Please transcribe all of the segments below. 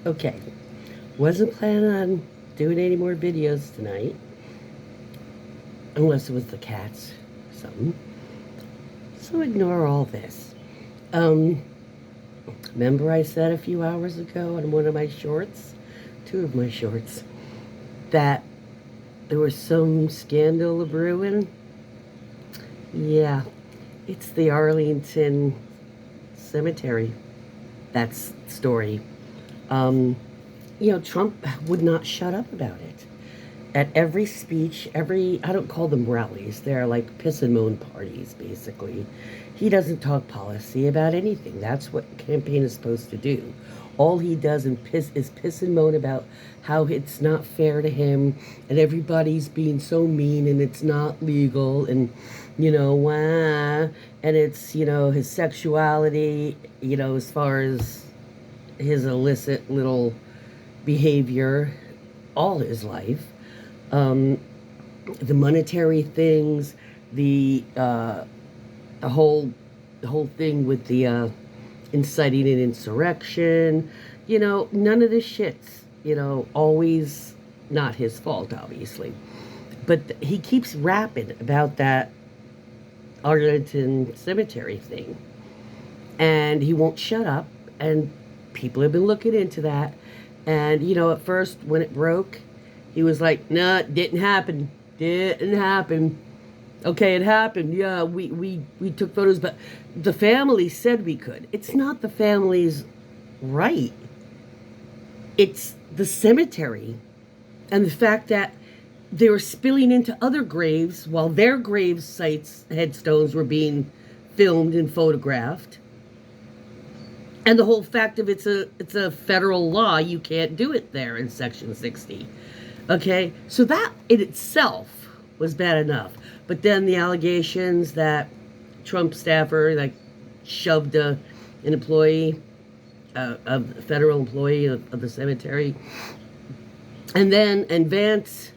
Okay, wasn't planning on doing any more videos tonight, unless it was the cats or something. So ignore all this. Um, Remember I said a few hours ago on one of my shorts, two of my shorts, that there was some scandal brewing? Yeah, it's the Arlington Cemetery. That's the story. Um, Trump would not shut up about it. At every speech, I don't call them rallies, they're like piss and moan parties, basically. He doesn't talk policy about anything. That's what campaign is supposed to do. All he does is piss and moan about how it's not fair to him and everybody's being so mean and it's not legal and, and it's, his sexuality, as far as his illicit little behavior all his life. Um, the monetary things, the whole thing with the inciting an insurrection. None of this shit's always not his fault, obviously. But he keeps rapping about that Arlington Cemetery thing, and he won't shut up. And people have been looking into that. And at first when it broke, he was like, "Nah, it didn't happen. Didn't happen." Okay, it happened. Yeah, we took photos, but the family said we could. It's not the family's right. It's the cemetery. And the fact that they were spilling into other graves while their grave sites, headstones were being filmed and photographed. And the whole fact of it's a federal law, you can't do it there in Section 60. Okay, so that in itself was bad enough. But then the allegations that Trump staffer shoved an employee, a federal employee of the cemetery, and Vance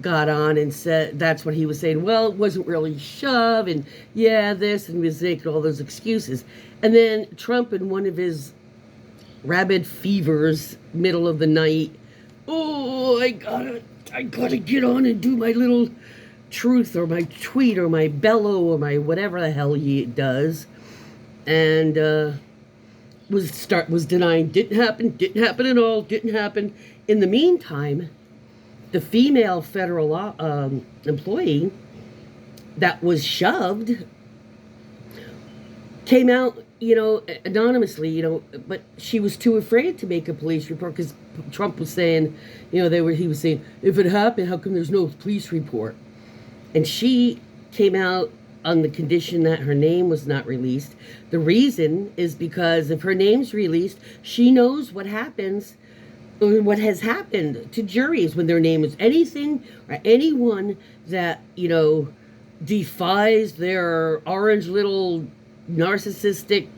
got on and said that's what he was saying. Well, it wasn't really shove, and yeah, this, and he was making all those excuses. And then Trump, in one of his rabid fevers, middle of the night, oh, I gotta get on and do my little truth or my tweet or my bellow or my whatever the hell he does, and was denying didn't happen at all, didn't happen. In the meantime, the female federal employee that was shoved came out, anonymously, but she was too afraid to make a police report because Trump was saying, he was saying, if it happened, how come there's no police report? And she came out on the condition that her name was not released. The reason is because if her name's released, she knows what happens, or what has happened to juries when their name is anything or anyone that, defies their orange little narcissistic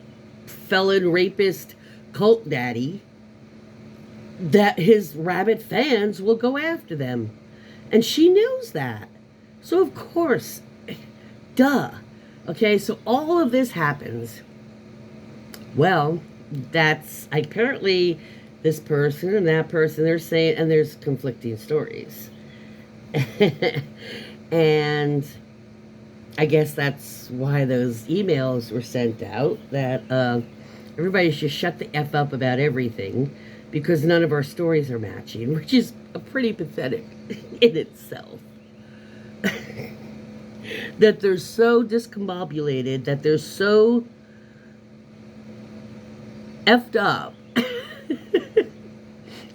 felon rapist cult daddy, that his rabid fans will go after them. And she knows that. So of course, duh. Okay, so all of this happens. Well, that's apparently this person and that person, they're saying, and there's conflicting stories. And I guess that's why those emails were sent out, that everybody should shut the F up about everything because none of our stories are matching, which is pretty pathetic in itself. That they're so discombobulated, that they're so effed up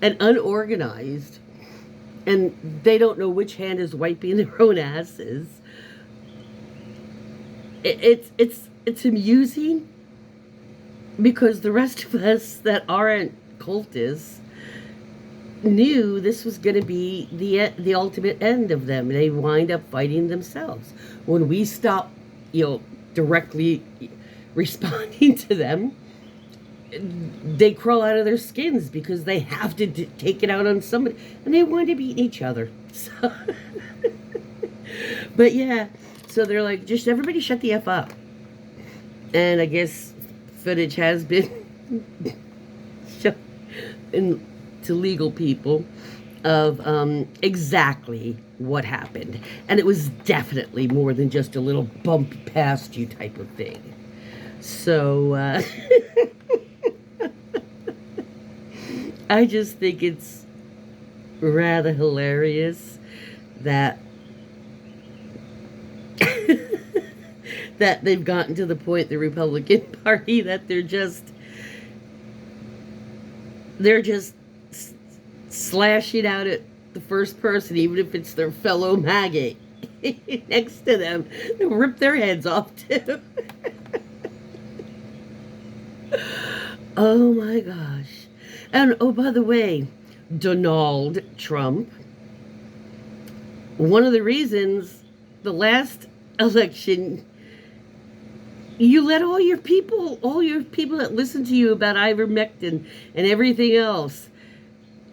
and unorganized, and they don't know which hand is wiping their own asses. It's amusing because the rest of us that aren't cultists knew this was going to be the ultimate end of them. They wind up fighting themselves. When we stop, directly responding to them, they crawl out of their skins because they have to take it out on somebody, and they wind up eating each other. So, but yeah, so they're like, just everybody shut the F up. And I guess footage has been to legal people of exactly what happened. And it was definitely more than just a little bump past you type of thing. So, I just think it's rather hilarious that that they've gotten to the point, the Republican Party, that they're just slashing out at the first person, even if it's their fellow maggot next to them. They'll rip their heads off too. Oh my gosh. And oh, by the way, Donald Trump, one of the reasons the last election, you let all your people that listen to you about ivermectin and everything else,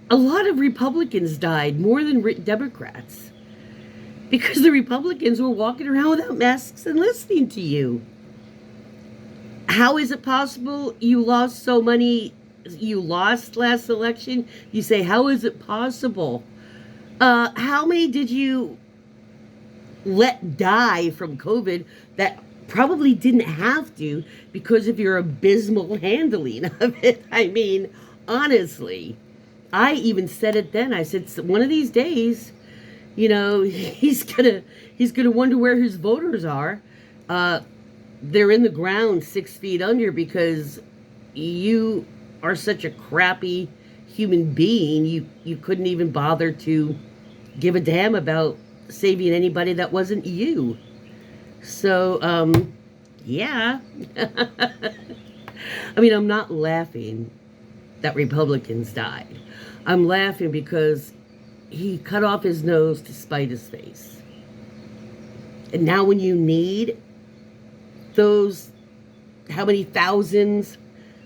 a lot of Republicans died more than Democrats, because the Republicans were walking around without masks and listening to you. How is it possible you lost so many? You lost last election? You say, how is it possible? How many did you let die from COVID that probably didn't have to because of your abysmal handling of it? I mean, honestly, I even said it then. I said, one of these days, you know, he's gonna wonder where his voters are. They're in the ground 6 feet under because you are such a crappy human being. You couldn't even bother to give a damn about saving anybody that wasn't you. So, yeah. I mean, I'm not laughing that Republicans died. I'm laughing because he cut off his nose to spite his face. And now when you need those, how many thousands,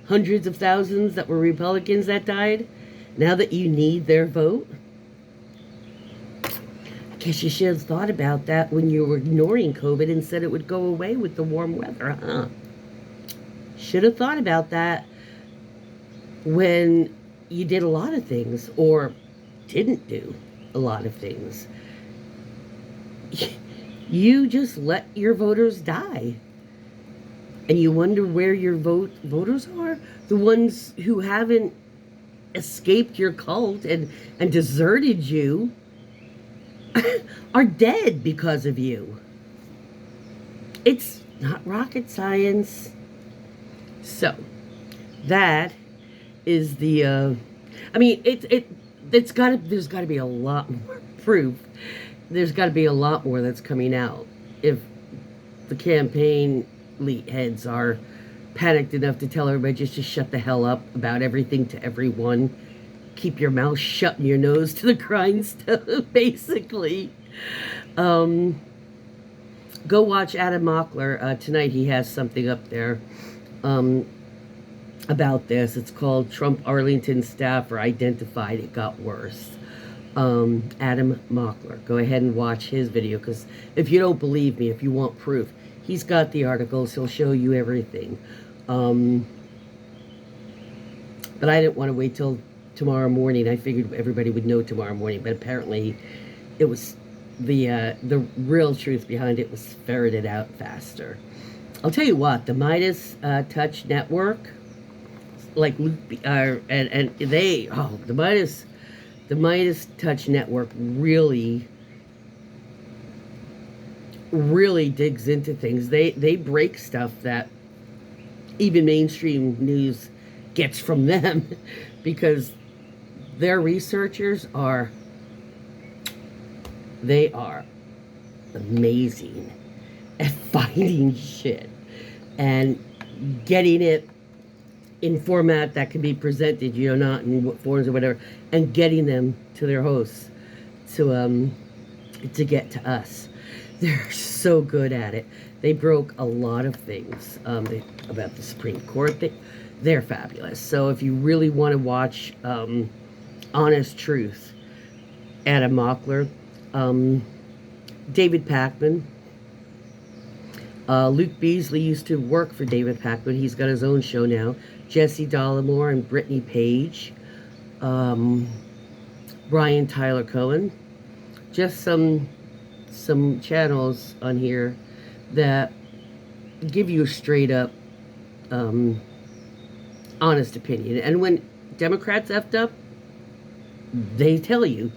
hundreds of thousands that were Republicans that died, now that you need their vote, I guess you should have thought about that when you were ignoring COVID and said it would go away with the warm weather, huh? Should have thought about that when you did a lot of things, or didn't do a lot of things. You just let your voters die. And you wonder where your voters are? The ones who haven't escaped your cult and deserted you are dead because of you. It's not rocket science. So, that is the, I mean, there's got to be a lot more proof. There's got to be a lot more that's coming out if the campaign heads are panicked enough to tell everybody just to shut the hell up about everything to everyone. Keep your mouth shut and your nose to the grindstone, basically. Go watch Adam Mockler. Tonight he has something up there about this. It's called Trump Arlington Staffer Identified It Got Worse. Adam Mockler. Go ahead and watch his video, because if you don't believe me, if you want proof, he's got the articles. He'll show you everything. But I didn't want to wait till tomorrow morning. I figured everybody would know tomorrow morning, but apparently it was the real truth behind it was ferreted out faster. I'll tell you what, the Midas Touch Network, like the Midas Touch Network really digs into things. They break stuff that even mainstream news gets from them, because their researchers are amazing at finding shit and getting it in format that can be presented, not in forms or whatever, and getting them to their hosts to get to us. They're so good at it. They broke a lot of things about the Supreme Court. They're fabulous. So if you really want to watch honest truth, Adam Mockler, David Pakman, Luke Beasley used to work for David Pakman. He's got his own show now. Jesse Dollimore and Brittany Page. um, Brian Tyler Cohen. Just some channels on here that give you a straight up honest opinion. And when Democrats effed up, they tell you.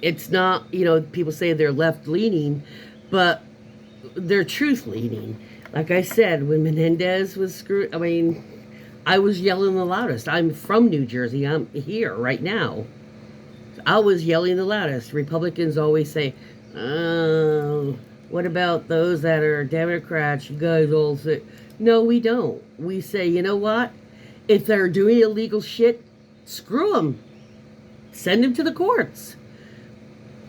It's not, people say they're left leaning, but they're truth leaning. Like I said, when Menendez was screwed, I was yelling the loudest. I'm from New Jersey. I'm here right now. I was yelling the loudest. Republicans always say, oh, what about those that are Democrats? You guys all say. No, we don't. We say, you know what? If they're doing illegal shit, screw them. Send them to the courts.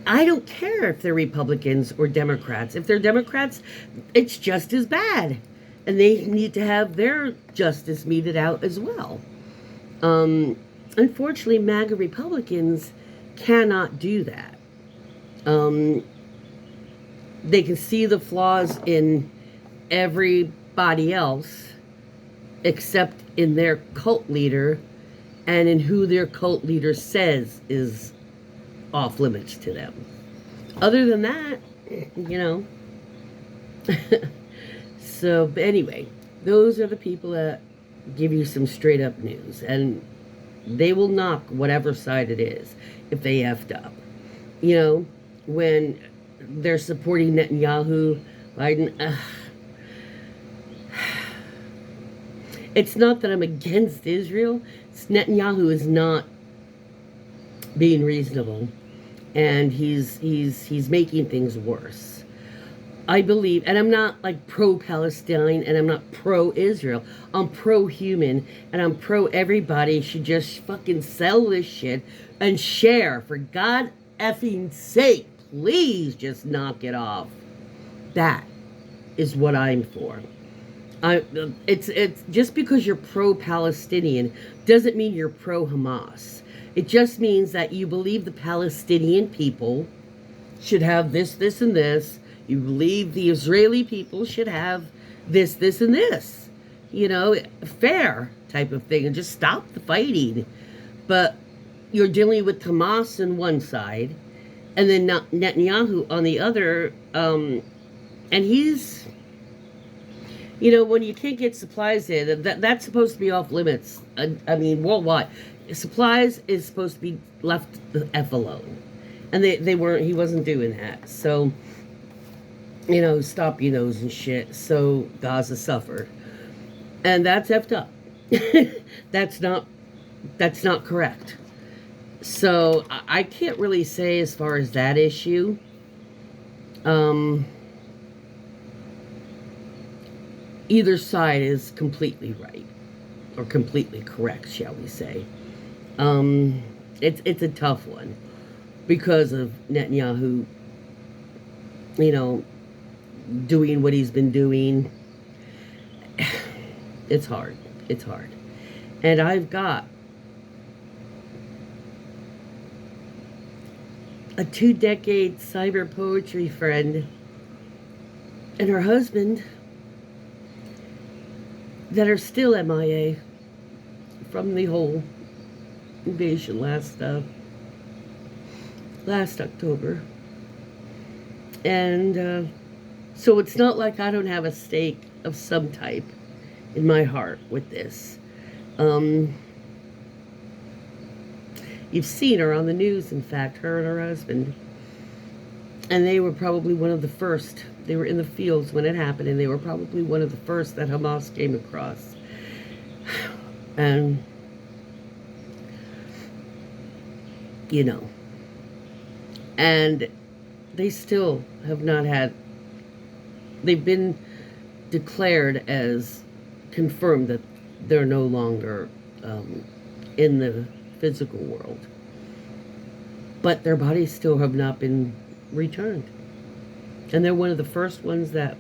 I don't care if they're Republicans or Democrats. If they're Democrats, it's just as bad. And they need to have their justice meted out as well. Unfortunately, MAGA Republicans cannot do that. They can see the flaws in everybody else except in their cult leader and in who their cult leader says is off limits to them. Other than that, So, but anyway, those are the people that give you some straight up news, and they will knock whatever side it is if they effed up. When they're supporting Netanyahu, Biden, it's not that I'm against Israel. Netanyahu is not being reasonable, and he's making things worse. I believe, and I'm not like pro-Palestine, and I'm not pro-Israel. I'm pro-human, and I'm pro-everybody should just fucking sell this shit and share. For God effing sake, please just knock it off. That is what I'm for. It's just because you're pro-Palestinian doesn't mean you're pro-Hamas. It just means that you believe the Palestinian people should have this, and this. You believe the Israeli people should have this, and this. Fair type of thing. And just stop the fighting. But you're dealing with Hamas on one side, and then Netanyahu on the other. And he's, when you can't get supplies in, that's supposed to be off limits. Worldwide. Supplies is supposed to be left the F alone. And he wasn't doing that. So, stop and shit. So Gaza suffered. And that's effed up. That's not correct. So I can't really say as far as that issue. Either side is completely right. Or completely correct, shall we say. It's a tough one. Because of Netanyahu, doing what he's been doing. It's hard. And I've got a 2-decade cyber poetry friend and her husband that are still MIA from the whole invasion last October. And so it's not like I don't have a stake of some type in my heart with this. You've seen her on the news, in fact, her and her husband. And they were probably one of the first. They were in the fields when it happened, and they were probably one of the first that Hamas came across. And, and they still have not had, they've been declared as confirmed that they're no longer in the physical world. But their bodies still have not been returned. And they're one of the first ones that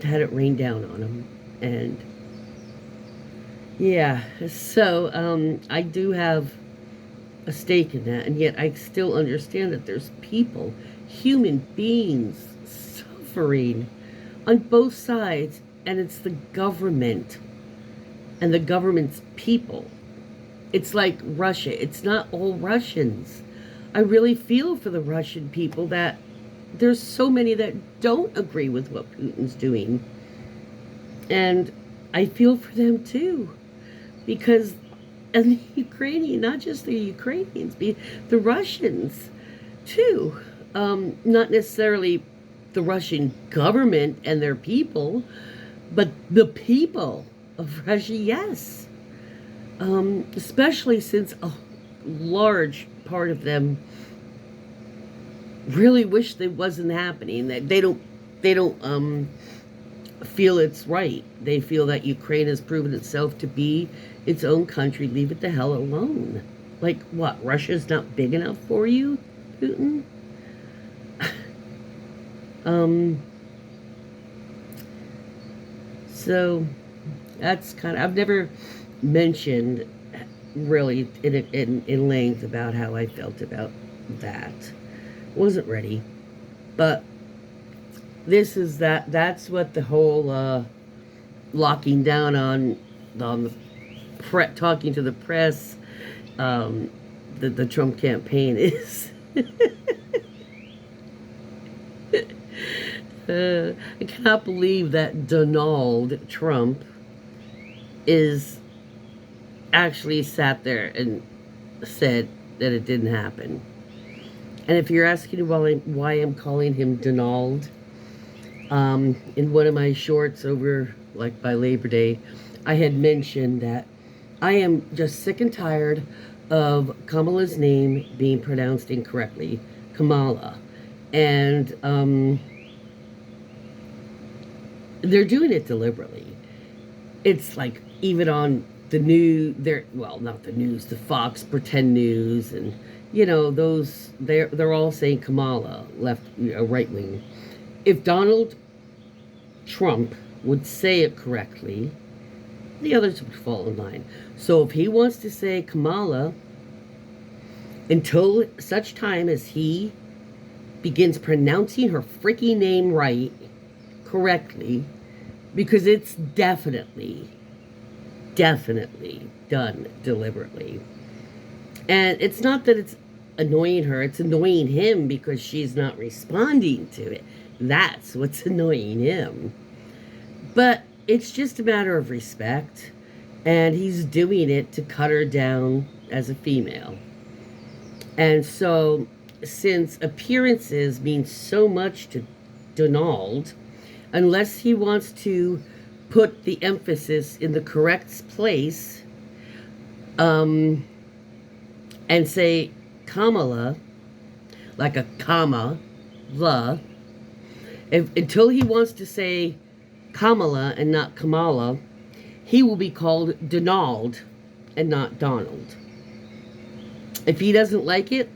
had it rain down on them. And yeah, so I do have a stake in that, and yet I still understand that there's people, human beings, suffering on both sides, and it's the government and the government's people. It's like Russia. It's not all Russians. I really feel for the Russian people that there's so many that don't agree with what Putin's doing. And I feel for them too. Because, and the Ukrainian, not just the Ukrainians, the Russians too. Not necessarily the Russian government and their people, but the people of Russia, yes. Especially since a large part of them really wish that wasn't happening. That they don't feel it's right. They feel that Ukraine has proven itself to be its own country. Leave it the hell alone. Like what? Russia's not big enough for you, Putin? So that's kind of, I've never mentioned really in length about how I felt about that. Wasn't ready. But this is that's what the whole locking down on the talking to the press, the Trump campaign is. I cannot believe that Donald Trump is actually sat there and said that it didn't happen. And if you're asking why I'm calling him Donald, in one of my shorts over like by Labor Day, I had mentioned that I am just sick and tired of Kamala's name being pronounced incorrectly, Kamala. And they're doing it deliberately. It's like even on the news, not the news, the Fox pretend news, and you know those they're all saying Kamala, left, right wing. If Donald Trump would say it correctly, the others would fall in line. So if he wants to say Kamala, until such time as he begins pronouncing her freaking name right, correctly, because it's definitely done deliberately. And it's not that it's annoying her, it's annoying him because she's not responding to it. That's what's annoying him. But it's just a matter of respect, and he's doing it to cut her down as a female. And so, since appearances mean so much to Donald, unless he wants to put the emphasis in the correct place, and say Kamala, like a comma, until he wants to say Kamala and not Kamala, he will be called Donald and not Donald. If he doesn't like it,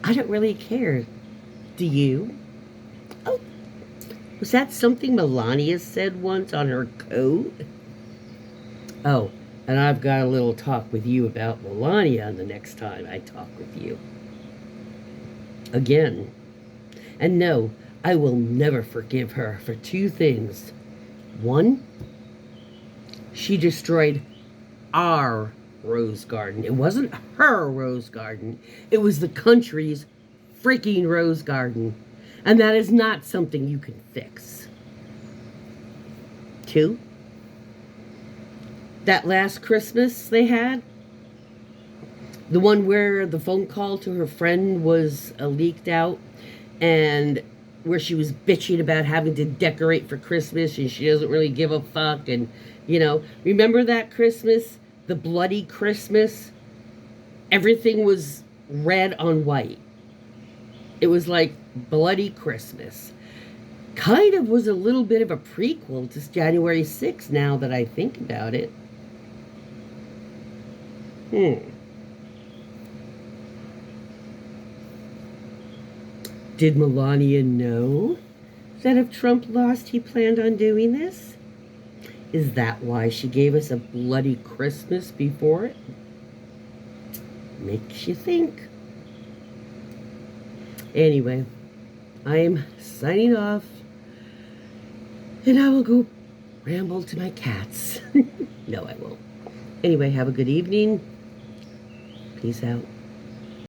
I don't really care. Do you? Oh, was that something Melania said once on her coat? Oh, and I've got a little talk with you about Melania the next time I talk with you. Again. And no, I will never forgive her for two things. One, she destroyed our rose garden. It wasn't her rose garden. It was the country's freaking rose garden. And that is not something you can fix. Two, that last Christmas they had, the one where the phone call to her friend was leaked out, and where she was bitching about having to decorate for Christmas and she doesn't really give a fuck, and remember that Christmas, the bloody Christmas? Everything was red on white. It was like bloody Christmas. Kind of was a little bit of a prequel to January 6th now that I think about it. Did Melania know that if Trump lost, he planned on doing this? Is that why she gave us a bloody Christmas before it? Makes you think. Anyway, I am signing off, and I will go ramble to my cats. No, I won't. Anyway, have a good evening. Peace out.